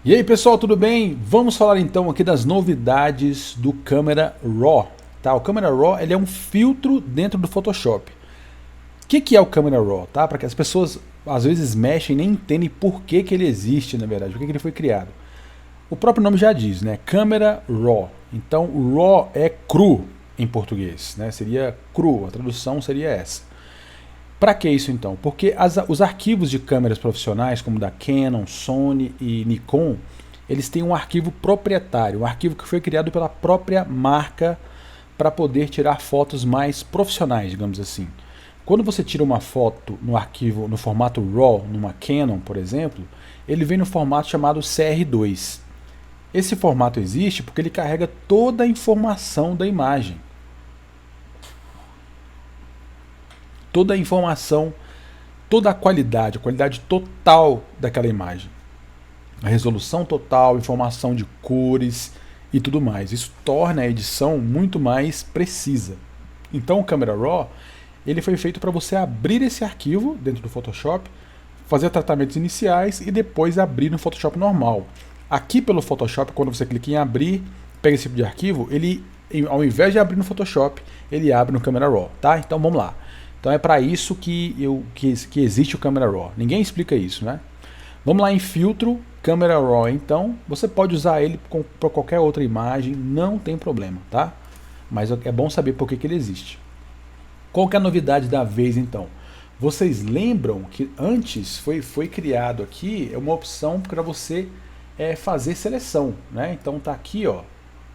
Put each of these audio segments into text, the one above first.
E aí pessoal, tudo bem? Vamos falar então aqui das novidades do Camera Raw. Tá? O Camera Raw ele é um filtro dentro do Photoshop. O que é o Camera Raw? Tá? Para que as pessoas às vezes mexem e nem entendem por que ele existe, na verdade, por que ele foi criado. O próprio nome já diz, né? Camera Raw. Então, o Raw é cru em português, né? Seria cru, a tradução seria essa. Para que isso então? Porque os arquivos de câmeras profissionais, como da Canon, Sony e Nikon, eles têm um arquivo proprietário, um arquivo que foi criado pela própria marca para poder tirar fotos mais profissionais, digamos assim. Quando você tira uma foto no arquivo no formato RAW, numa Canon, por exemplo, ele vem no formato chamado CR2. Esse formato existe porque ele carrega toda a informação da imagem. Toda a informação, toda a qualidade total daquela imagem. A resolução total, informação de cores e tudo mais. Isso torna a edição muito mais precisa. Então o Camera Raw ele foi feito para você abrir esse arquivo dentro do Photoshop, fazer tratamentos iniciais e depois abrir no Photoshop normal. Aqui pelo Photoshop, quando você clica em abrir, pega esse tipo de arquivo, ele ao invés de abrir no Photoshop, ele abre no Camera Raw, tá? Então vamos lá. Então é para isso que existe o Camera Raw. Ninguém explica isso, né? Vamos lá em filtro, Camera Raw. Então você pode usar ele para qualquer outra imagem, não tem problema, tá? Mas é bom saber por que ele existe. Qual que é a novidade da vez então? Vocês lembram que antes foi criado aqui uma opção para você fazer seleção, né? Então tá aqui, ó,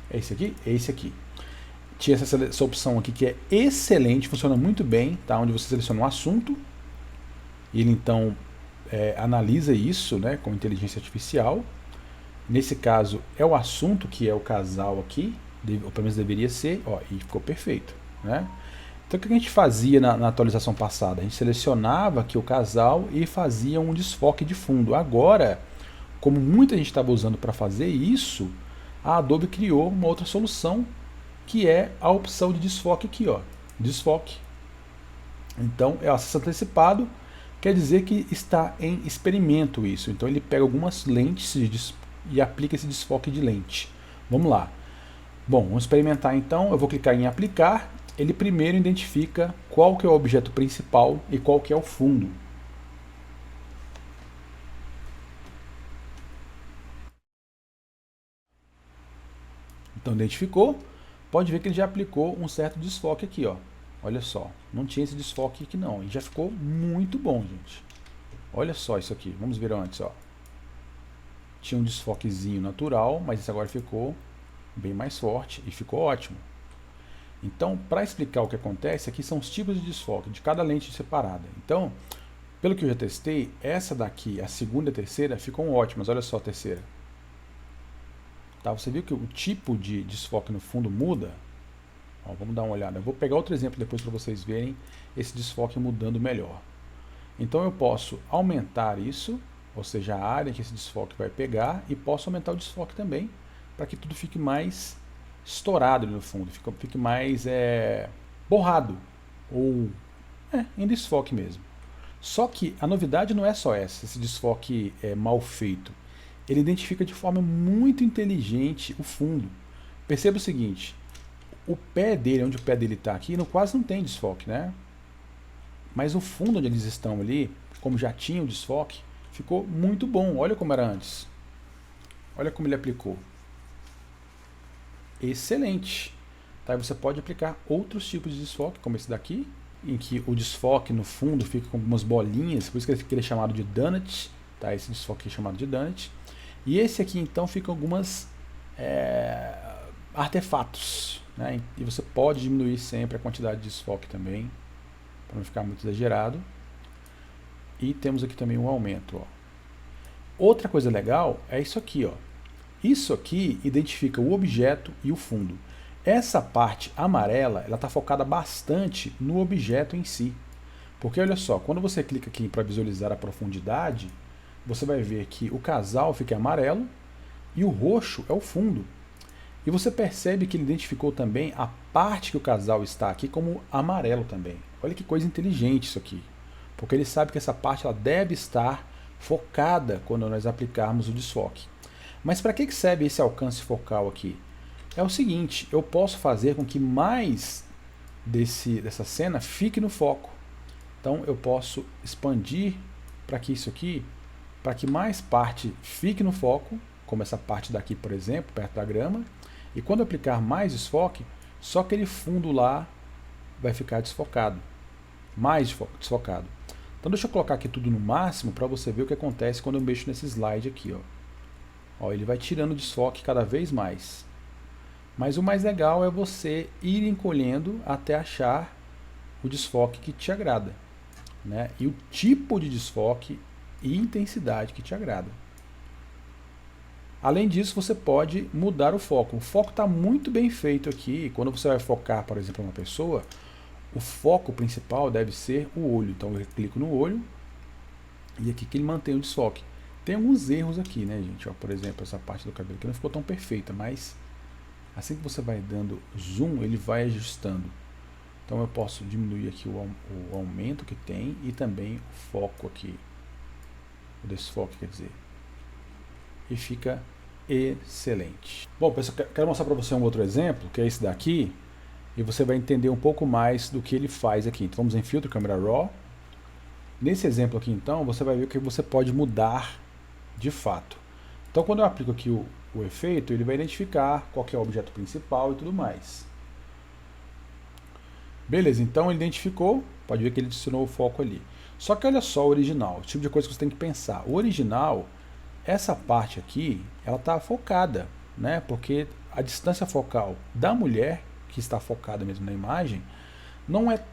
é esse aqui, é esse aqui. Tinha essa opção aqui que é excelente, funciona muito bem, tá? Onde você seleciona um assunto, e ele então analisa isso, né, com inteligência artificial. Nesse caso é o assunto que é o casal aqui, ou pelo menos deveria ser, ó, e ficou perfeito, né? Então o que a gente fazia na atualização passada? A gente selecionava aqui o casal e fazia um desfoque de fundo. Agora, como muita gente estava usando para fazer isso, a Adobe criou uma outra solução que é a opção de desfoque aqui, ó, desfoque. Então é acesso antecipado, quer dizer que está em experimento isso. Então ele pega algumas lentes e aplica esse desfoque de lente. Vamos lá. Bom, vamos experimentar então. Eu vou clicar em aplicar. Ele primeiro identifica qual que é o objeto principal e qual que é o fundo. Então identificou, pode ver que ele já aplicou um certo desfoque aqui, ó. Olha só, não tinha esse desfoque aqui não, e já ficou muito bom, gente. Olha só isso aqui, vamos ver antes, ó. Tinha um desfoquezinho natural, mas esse agora ficou bem mais forte e ficou ótimo. Então, para explicar o que acontece, aqui são os tipos de desfoque de cada lente separada. Então, pelo que eu já testei, essa daqui, a segunda e a terceira, ficam ótimas. Olha só a terceira. Tá, você viu que o tipo de desfoque no fundo muda? Ó, vamos dar uma olhada. Eu vou pegar outro exemplo depois para vocês verem esse desfoque mudando melhor. Então eu posso aumentar isso, ou seja, a área que esse desfoque vai pegar, e posso aumentar o desfoque também, para que tudo fique mais estourado no fundo, fique mais borrado, ou em desfoque mesmo. Só que a novidade não é só essa, esse desfoque mal feito. Ele identifica de forma muito inteligente o fundo. Perceba o seguinte, o pé dele, onde o pé dele está aqui, quase não tem desfoque, né? Mas o fundo onde eles estão ali, como já tinha o desfoque, ficou muito bom. Olha como era antes. Olha como ele aplicou. Excelente. Tá? Você pode aplicar outros tipos de desfoque, como esse daqui, em que o desfoque no fundo fica com algumas bolinhas, por isso que ele é chamado de donut. Tá? Esse desfoque aqui é chamado de donut. E esse aqui então fica algumas artefatos, né? E você pode diminuir sempre a quantidade de desfoque também, para não ficar muito exagerado. E temos aqui também um aumento. Ó. Outra coisa legal é isso aqui. Ó. Isso aqui identifica o objeto e o fundo. Essa parte amarela ela está focada bastante no objeto em si. Porque olha só, quando você clica aqui para visualizar a profundidade, você vai ver que o casal fica amarelo e o roxo é o fundo. E você percebe que ele identificou também a parte que o casal está aqui como amarelo também. Olha que coisa inteligente isso aqui. Porque ele sabe que essa parte ela deve estar focada quando nós aplicarmos o desfoque. Mas para que serve esse alcance focal aqui? É o seguinte, eu posso fazer com que mais dessa cena fique no foco. Então eu posso expandir para que isso aqui, para que mais parte fique no foco, como essa parte daqui, por exemplo, perto da grama, e quando eu aplicar mais desfoque, só aquele fundo lá vai ficar desfocado, mais desfocado. Então deixa eu colocar aqui tudo no máximo para você ver o que acontece quando eu mexo nesse slide aqui. Ó, ele vai tirando o desfoque cada vez mais. Mas o mais legal é você ir encolhendo até achar o desfoque que te agrada, né? E o tipo de desfoque e intensidade que te agrada. Além disso, você pode mudar o foco. O foco está muito bem feito aqui. Quando você vai focar, por exemplo, uma pessoa, o foco principal deve ser o olho. Então eu clico no olho e aqui que ele mantém o desfoque. Tem alguns erros aqui, né, gente? Ó, por exemplo, essa parte do cabelo aqui não ficou tão perfeita, mas assim que você vai dando zoom, ele vai ajustando. Então eu posso diminuir aqui o aumento que tem e também o foco aqui. O desfoque, quer dizer. E fica excelente. Bom, pessoal, quero mostrar para você um outro exemplo, que é esse daqui, e você vai entender um pouco mais do que ele faz aqui. Então vamos em filtro, câmera raw. Nesse exemplo aqui, então, você vai ver que você pode mudar de fato. Então quando eu aplico aqui o efeito, ele vai identificar qual que é o objeto principal e tudo mais. Beleza, então ele identificou, pode ver que ele adicionou o foco ali. Só que olha só o original, o tipo de coisa que você tem que pensar. O original, essa parte aqui, ela está focada, né? Porque a distância focal da mulher, que está focada mesmo na imagem, não é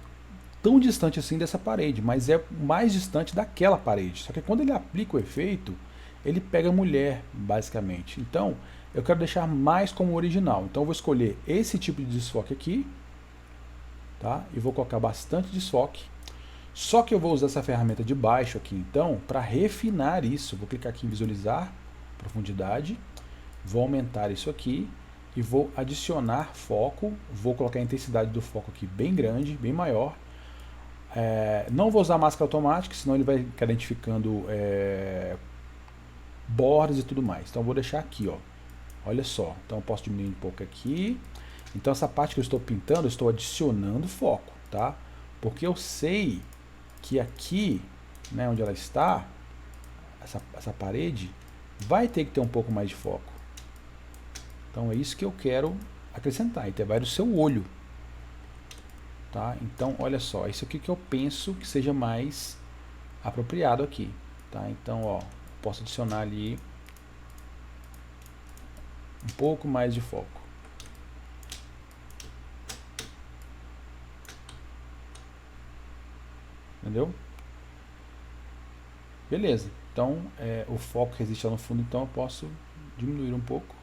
tão distante assim dessa parede, mas é mais distante daquela parede. Só que quando ele aplica o efeito, ele pega a mulher, basicamente. Então, eu quero deixar mais como original. Então, eu vou escolher esse tipo de desfoque aqui, tá? E vou colocar bastante desfoque. Só que eu vou usar essa ferramenta de baixo aqui, então, para refinar isso. Vou clicar aqui em visualizar, profundidade, vou aumentar isso aqui e vou adicionar foco. Vou colocar a intensidade do foco aqui bem grande, bem maior. Não vou usar máscara automática, senão ele vai ficar identificando bordas e tudo mais. Então eu vou deixar aqui, ó. Olha só. Então eu posso diminuir um pouco aqui. Então essa parte que eu estou pintando, eu estou adicionando foco, tá? Porque eu sei que aqui, né, onde ela está, essa parede, vai ter que ter um pouco mais de foco. Então é isso que eu quero acrescentar. Então vai do seu olho. Tá? Então, olha só, isso aqui que eu penso que seja mais apropriado aqui. Tá? Então, ó, posso adicionar ali um pouco mais de foco. Entendeu? Beleza. Então, o foco que existe lá no fundo, então eu posso diminuir um pouco.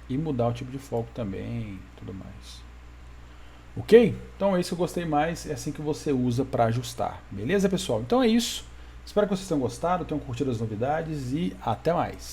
E mudar o tipo de foco também, tudo mais. Ok? Então é isso que eu gostei mais, é assim que você usa para ajustar. Beleza, pessoal? Então é isso. Espero que vocês tenham gostado, tenham curtido as novidades e até mais.